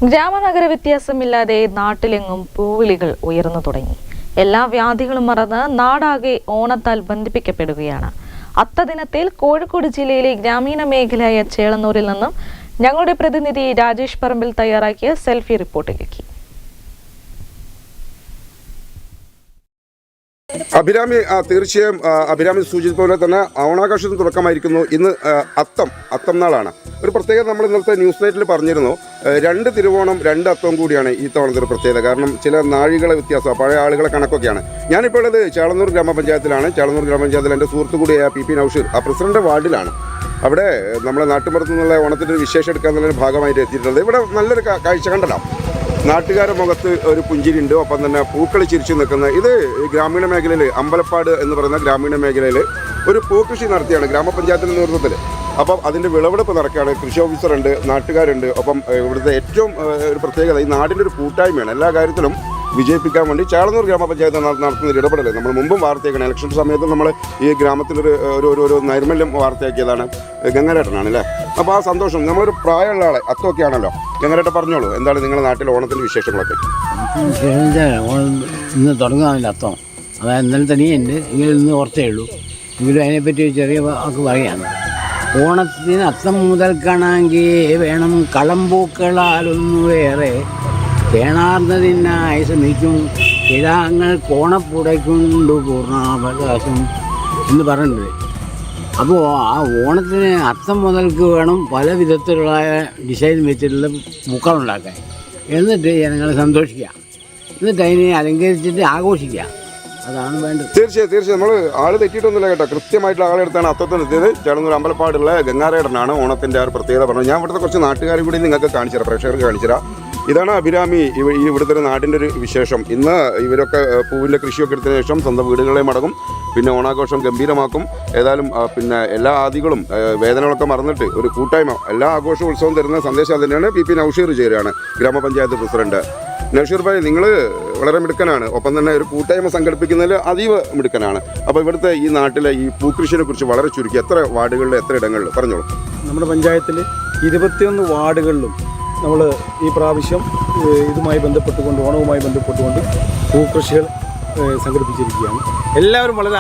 ഗ്രാമനഗര വ്യത്യാസമില്ലാതെ നാട്ടിലെങ്ങും പൂവിളികൾ ഉയർന്നു തുടങ്ങി. എല്ലാ വ്യാധികളും മറന്ന് നാടാകെ ഓണത്താൽ ബന്ധിപ്പിക്കപ്പെടുകയാണ്. അത്തദിനത്തിൽ കോഴിക്കോട് ജില്ലയിലെ ഗ്രാമീണ മേഖലയായ ചേളന്നൂരിൽ നിന്നും ഞങ്ങളുടെ പ്രതിനിധി രാജേഷ് പറമ്പിൽ തയ്യാറാക്കിയ സെൽഫി റിപ്പോർട്ടിലേക്ക്. അഭിരാമി, തീർച്ചയായും അഭിരാമി സൂചിപ്പിച്ച തന്നെ ഓണാഘോഷത്തിന് തുടക്കമായിരിക്കുന്നു. ഇന്ന് അത്തം നാളാണ്. ഒരു പ്രത്യേകത നമ്മൾ ഇന്നത്തെ ന്യൂസ് നൈറ്റിൽ പറഞ്ഞിരുന്നു. 2 തിരുവോണം 2 അത്തവും കൂടിയാണ് ഈ തവണത്തെ ഒരു പ്രത്യേകത. കാരണം ചില നാഴികളെ വ്യത്യാസം, പഴയ ആളുകളെ കണക്കൊക്കെയാണ്. ഞാനിപ്പോൾ ഉള്ളത് ചേളന്നൂർ ഗ്രാമപഞ്ചായത്തിലാണ്. ചേളന്നൂർ ഗ്രാമപഞ്ചായത്തിൽ എൻ്റെ സുഹൃത്തു കൂടിയായ PP നൗഷീർ ആ പ്രസിഡന്റ് വാർഡിലാണ്. അവിടെ നമ്മളെ നാട്ടുമ്പുറത്തു നിന്നുള്ള ഓണത്തിൻ്റെ ഒരു വിശേഷം എടുക്കാന്നുള്ളൊരു ഭാഗമായിട്ട് എത്തിയിട്ടുള്ളത്. ഇവിടെ നല്ലൊരു കാഴ്ച കണ്ടല്ലോ. നാട്ടുകാരുടെ മുഖത്ത് ഒരു പുഞ്ചിരിയുണ്ട്, ഒപ്പം തന്നെ പൂക്കൾ ചിരിച്ചു നിൽക്കുന്നത്. ഇത് ഗ്രാമീണ മേഖലയിൽ അമ്പലപ്പാട് എന്ന് പറയുന്ന ഗ്രാമീണ മേഖലയിൽ ഒരു പൂക്കൃഷി നടത്തിയാണ് ഗ്രാമപഞ്ചായത്തിൻ്റെ നേതൃത്വത്തിൽ. അപ്പം അതിൻ്റെ വിളവെടുപ്പ് നടക്കുകയാണ്. കൃഷി ഓഫീസറുണ്ട്, നാട്ടുകാരുണ്ട്. ഒപ്പം ഇവിടുത്തെ ഏറ്റവും ഒരു പ്രത്യേകത ഈ നാടിൻ്റെ ഒരു കൂട്ടായ്മയാണ്. എല്ലാ കാര്യത്തിലും വിജയിപ്പിക്കാൻ വേണ്ടി ചേളന്നൂർ ഗ്രാമപഞ്ചായത്ത് നടത്തുന്ന ഒരു ഇടപെടൽ നമ്മൾ മുമ്പും വാർത്തയാക്കണം. ഇലക്ഷൻ സമയത്ത് നമ്മൾ ഈ ഗ്രാമത്തിലൊരു ഒരു നൈർമല്യം വാർത്തയാക്കിയതാണ് ഗംഗാരേട്ടനാണ് അല്ലേ. അപ്പോൾ ആ സന്തോഷം, നമ്മളൊരു പ്രായമുള്ള ആളെ അത്തമൊക്കെ ആണല്ലോ. ഗംഗാരേട്ടൻ പറഞ്ഞോളൂ, എന്താണ് നിങ്ങളുടെ നാട്ടിലെ ഓണത്തിൻ്റെ വിശേഷങ്ങളൊക്കെ? ഓണം ഇന്ന് തുടങ്ങാനില്ല അത്തം. അതായത് ഇന്നലെ തന്നെയുണ്ട്, എങ്കിലും ഇന്ന് കുറച്ചേ ഉള്ളൂ. എങ്കിലും അതിനെപ്പറ്റി ചെറിയ വാക്ക് പറയുകയാണ്. ഓണത്തിന് അത്തം മുതൽക്കാണെങ്കിൽ വേണം കളമ്പൂക്കളാലൊന്നുവേറെ കേണാർന്നതിനായി ശ്രമിക്കും കിഴാങ്ങൾ കോണപ്പുടയ്ക്കൊണ്ടു പൂർണ്ണാവകാശം എന്ന് പറഞ്ഞിട്ടുണ്ട്. അപ്പോൾ ആ ഓണത്തിന് അത്തം മുതൽക്ക് വേണം പല വിധത്തിലുള്ള ഡിസൈൻ വെച്ചിട്ടുള്ള പൂക്കളുണ്ടാക്കാൻ. എന്നിട്ട് ജനങ്ങളെ സന്തോഷിക്കുക, എന്നിട്ട് അതിനെ അലങ്കരിച്ചിട്ട് ആഘോഷിക്കുക. അതാണ് വേണ്ടത്. തീർച്ചയായും നമ്മൾ ആള് തെറ്റിയിട്ടൊന്നുമില്ല കേട്ടോ. കൃത്യമായിട്ടുള്ള ആളെടുത്താണ് അത്തത്തിനെത്തിയത്. ചേളന്നൂർ അമ്പലപ്പാടുള്ള ഗംഗാരേട്ടനാണ് ഓണത്തിൻ്റെ ആ ഒരു പ്രത്യേകത പറഞ്ഞത്. ഞാൻ ഇവിടുത്തെ കുറച്ച് നാട്ടുകാർ കൂടി നിങ്ങൾക്ക് കാണിച്ചു തരാം, പ്രേക്ഷകർക്ക് കാണിച്ചു തരാം. ഇതാണ് അഭിരാമി, ഇവിടുത്തെ ഒരു നാടിൻ്റെ ഒരു വിശേഷം. ഇന്ന് ഇവരൊക്കെ പൂവിൻ്റെ കൃഷിയൊക്കെ എടുത്തതിന് ശേഷം സ്വന്തം വീടുകളെ മടങ്ങും. പിന്നെ ഓണാഘോഷം ഗംഭീരമാക്കും. ഏതായാലും പിന്നെ എല്ലാ ആദികളും വേദനകളൊക്കെ മറന്നിട്ട് ഒരു കൂട്ടായ്മ എല്ലാ ആഘോഷ ഉത്സവം തരുന്ന സന്ദേശം തന്നെയാണ്. PP നൗഷീർ ചേരുകയാണ്, ഗ്രാമപഞ്ചായത്ത് പ്രസിഡന്റ്. നൗഷീർ ഭായ്, നിങ്ങൾ വളരെ മിടുക്കനാണ്. ഒപ്പം തന്നെ ഒരു കൂട്ടായ്മ സംഘടിപ്പിക്കുന്നതിൽ അതീവ മിടുക്കനാണ്. അപ്പോൾ ഇവിടുത്തെ ഈ നാട്ടിലെ ഈ പൂക്കൃഷിയെ കുറിച്ച് വളരെ ചുരുക്കി എത്ര വാർഡുകളിൽ എത്ര ഇടങ്ങളിൽ പറഞ്ഞോളൂ. നമ്മുടെ പഞ്ചായത്തിൽ 21 വാർഡുകളിലും നമ്മൾ ഈ പ്രാവശ്യം ഇതുമായി ബന്ധപ്പെട്ടുകൊണ്ട് ഓണവുമായി ബന്ധപ്പെട്ടുകൊണ്ട് പൂക്കൃഷികൾ സംഘടിപ്പിച്ചിരിക്കുകയാണ്. എല്ലാവരും വളരെ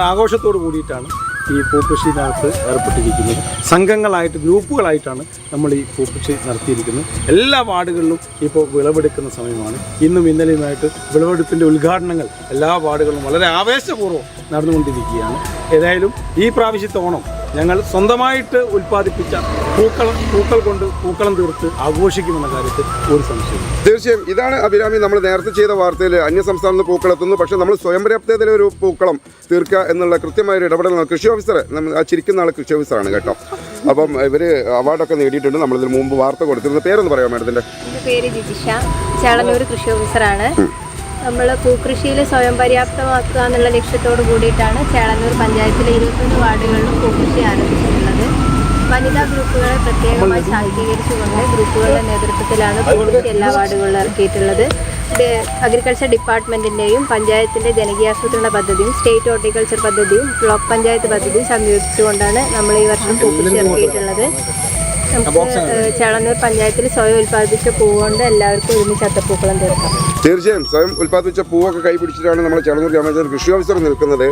ആഘോഷത്തോട് കൂടിയിട്ടാണ് ഈ പൂക്കൃഷിനകത്ത് ഏർപ്പെട്ടിരിക്കുന്നത്. സംഘങ്ങളായിട്ട് ഗ്രൂപ്പുകളായിട്ടാണ് നമ്മൾ ഈ പൂക്കൃഷി നടത്തിയിരിക്കുന്നത്. എല്ലാ വാർഡുകളിലും ഇപ്പോൾ വിളവെടുക്കുന്ന സമയമാണ്. ഇന്നും ഇന്നലെയുമായിട്ട് വിളവെടുപ്പിൻ്റെ ഉദ്ഘാടനങ്ങൾ എല്ലാ വാർഡുകളിലും വളരെ ആവേശപൂർവ്വം നടന്നുകൊണ്ടിരിക്കുകയാണ്. ഏതായാലും ഈ പ്രാവശ്യത്തെ ഓണം ഞങ്ങൾ സ്വന്തമായിട്ട് ഉൽപ്പാദിപ്പിച്ച പൂക്കൾ കൊണ്ട് പൂക്കളം തീർത്ത് ആഘോഷിക്കുമെന്ന കാര്യത്തിൽ ഒരു സംശയം. തീർച്ചയായും ഇതാണ് അഭിരാമി നമ്മൾ നേരത്തെ ചെയ്ത വാർത്തയിൽ അന്യസംസ്ഥാനത്ത് പൂക്കളെത്തുന്നു. പക്ഷേ നമ്മൾ സ്വയം പര്യാപ്തതയിലെ ഒരു പൂക്കളം തീർക്കുക എന്നുള്ള കൃത്യമായൊരു ഇടപെടൽ കൃഷി ഓഫീസർ, ആ ചിരിക്കുന്ന ആൾ കൃഷി ഓഫീസറാണ് കേട്ടോ. അപ്പം ഇവർ അവാർഡൊക്കെ നേടിയിട്ടുണ്ട്. നമ്മളിതിന് മുമ്പ് വാർത്ത കൊടുത്തിരുന്ന പേരൊന്ന് പറയാം മാഡത്തിൻ്റെ? എൻ്റെ പേര് ജിജിഷ, ചേളന്നൂർ കൃഷി ഓഫീസറാണ്. നമ്മൾ പൂക്കൃഷിയിൽ സ്വയം പര്യാപ്തമാക്കുക എന്നുള്ള ലക്ഷ്യത്തോട് കൂടിയിട്ടാണ് ചേളന്നൂർ പഞ്ചായത്തിലെ 21 വാർഡുകളിലും പൂക്കൃഷി ആരംഭിച്ചിട്ടുള്ളത്. വനിതാ ഗ്രൂപ്പുകളെ പ്രത്യേകമായി ശാക്തീകരിച്ചുകൊണ്ട് ഗ്രൂപ്പുകളുടെ നേതൃത്വത്തിലാണ് പൂക്കൃഷി എല്ലാ വാർഡുകളിലും ഇറക്കിയിട്ടുള്ളത്. അഗ്രികൾച്ചർ ഡിപ്പാർട്ട്മെൻറ്റിൻ്റെയും പഞ്ചായത്തിൻ്റെ ജനകീയാസൂത്രണ പദ്ധതിയും സ്റ്റേറ്റ് ഹോർട്ടിക്കൾച്ചർ പദ്ധതിയും ബ്ലോക്ക് പഞ്ചായത്ത് പദ്ധതിയും സംയോജിച്ചുകൊണ്ടാണ് നമ്മൾ ഈ വർഷം പൂക്കൃഷി ഇറക്കിയിട്ടുള്ളത്. നമുക്ക് ചേളന്നൂർ പഞ്ചായത്തിൽ സ്വയം ഉൽപ്പാദിപ്പിച്ച പൂവുകൊണ്ട് എല്ലാവർക്കും ഒരുമിച്ച് അത്തപ്പൂക്കളം തീർക്കാം. തീർച്ചയായും സ്വയം ഉൽപ്പാദിപ്പിച്ച പൂവൊക്കെ കൈപിടിച്ചിട്ടാണ് നമ്മൾ ചേളന്നൂർ ഗ്രാമപഞ്ചായത്ത് കൃഷി ഓഫീസർ നിൽക്കുന്നത്.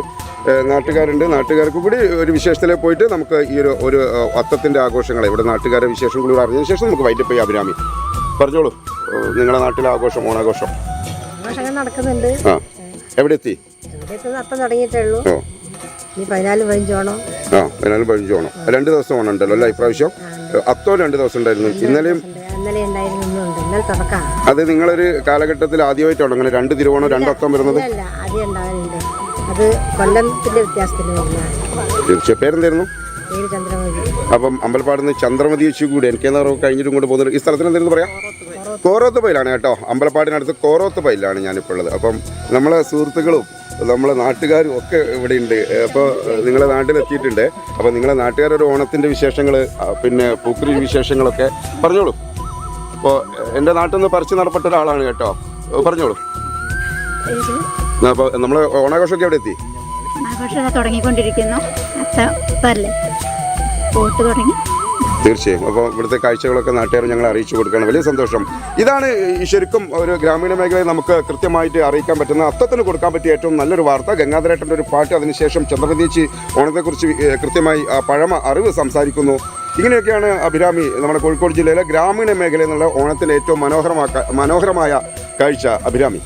നാട്ടുകാരുണ്ട്, നാട്ടുകാർക്ക് കൂടി ഒരു വിശേഷത്തിലേക്ക് പോയിട്ട് നമുക്ക് ഈ ഒരു അത്തത്തിൻ്റെ ആഘോഷങ്ങളെ ഇവിടെ നാട്ടുകാരുടെ വിശേഷം കൂടി അറിഞ്ഞതിന് ശേഷം നമുക്ക് വൈകിട്ട് പോയി അഭിരാമി പറഞ്ഞോളൂ, നിങ്ങളുടെ നാട്ടിലെ ആഘോഷം ഓണാഘോഷം ആഘോഷങ്ങൾ നടക്കുന്നുണ്ട്. എവിടെ എത്തി? അത്തം തുടങ്ങിയിട്ടേ ഉള്ളൂ. ഇനി 14-15 ഓണം. 14-15 ഓണം 2 ദിവസം ഓണം ഉണ്ടല്ലോ അല്ലേ ഇപ്രാവശ്യം? അത്തോ 2 ദിവസം ഉണ്ടായിരുന്നു. ഇന്നലെയും അത് നിങ്ങളൊരു കാലഘട്ടത്തിൽ ആദ്യമായിട്ടാണ് അങ്ങനെ 2 തിരുവോണം 2 അത്തം വരുന്നത്? അത് കൊല്ലത്തിന്റെ വ്യത്യാസത്തിൽ തീർച്ചയായും. പേരെന്തായിരുന്നു? അപ്പം അമ്പലപ്പാട് നിന്ന് ചന്ദ്രമതി ചേച്ചി കൂടി എനിക്കെന്നാ കഴിഞ്ഞിട്ടും കൊണ്ട് പോകുന്നത്. ഈ സ്ഥലത്തിന് എന്തായിരുന്നു പറയാം? കോറോത്ത് പൈലാണ് കേട്ടോ. അമ്പലപ്പാടിനടുത്ത് കോറോത്ത് പൈലാണ് ഞാനിപ്പോൾ ഉള്ളത്. അപ്പം നമ്മളെ സുഹൃത്തുക്കളും നമ്മളെ നാട്ടുകാരും ഒക്കെ ഇവിടെ ഉണ്ട്. അപ്പോൾ നിങ്ങളെ നാട്ടിലെത്തിയിട്ടുണ്ട്. അപ്പോൾ നിങ്ങളെ നാട്ടുകാരൊരു ഓണത്തിൻ്റെ വിശേഷങ്ങൾ പിന്നെ പൂക്കൃഷി വിശേഷങ്ങളൊക്കെ പറഞ്ഞോളൂ. അപ്പോൾ എൻ്റെ നാട്ടിൽ നിന്ന് പറിച്ച് നടപ്പെട്ട ഒരാളാണ് കേട്ടോ, പറഞ്ഞോളൂ. അപ്പോൾ നമ്മൾ ഓണാഘോഷമൊക്കെ എവിടെ എത്തി? ഓണാഘോഷം തുടങ്ങിക്കൊണ്ടിരിക്കുന്നു. പോട്ട് തുടങ്ങി തീർച്ചയായും. അപ്പോൾ ഇവിടുത്തെ കാഴ്ചകളൊക്കെ നാട്ടുകാർ ഞങ്ങളെ അറിയിച്ചു കൊടുക്കുകയാണ്. വലിയ സന്തോഷം. ഇതാണ് ഈ ശരിക്കും ഒരു ഗ്രാമീണ മേഖലയെ നമുക്ക് കൃത്യമായിട്ട് അറിയിക്കാൻ പറ്റുന്ന, അത്തത്തിന് കൊടുക്കാൻ പറ്റിയ ഏറ്റവും നല്ലൊരു വാർത്ത. ഗംഗാധരേട്ടൻ്റെ ഒരു പാട്ട്, അതിനുശേഷം ചന്ദ്രപ്രതീച്ച് ഓണത്തെക്കുറിച്ച് കൃത്യമായി പഴമ അറിവ് സംസാരിക്കുന്നു. ഇങ്ങനെയൊക്കെയാണ് അഭിരാമി നമ്മുടെ കോഴിക്കോട് ജില്ലയിലെ ഗ്രാമീണ മേഖലയിൽ നിന്നുള്ള ഓണത്തിൻ്റെ ഏറ്റവും മനോഹരമായ കാഴ്ച. അഭിരാമി.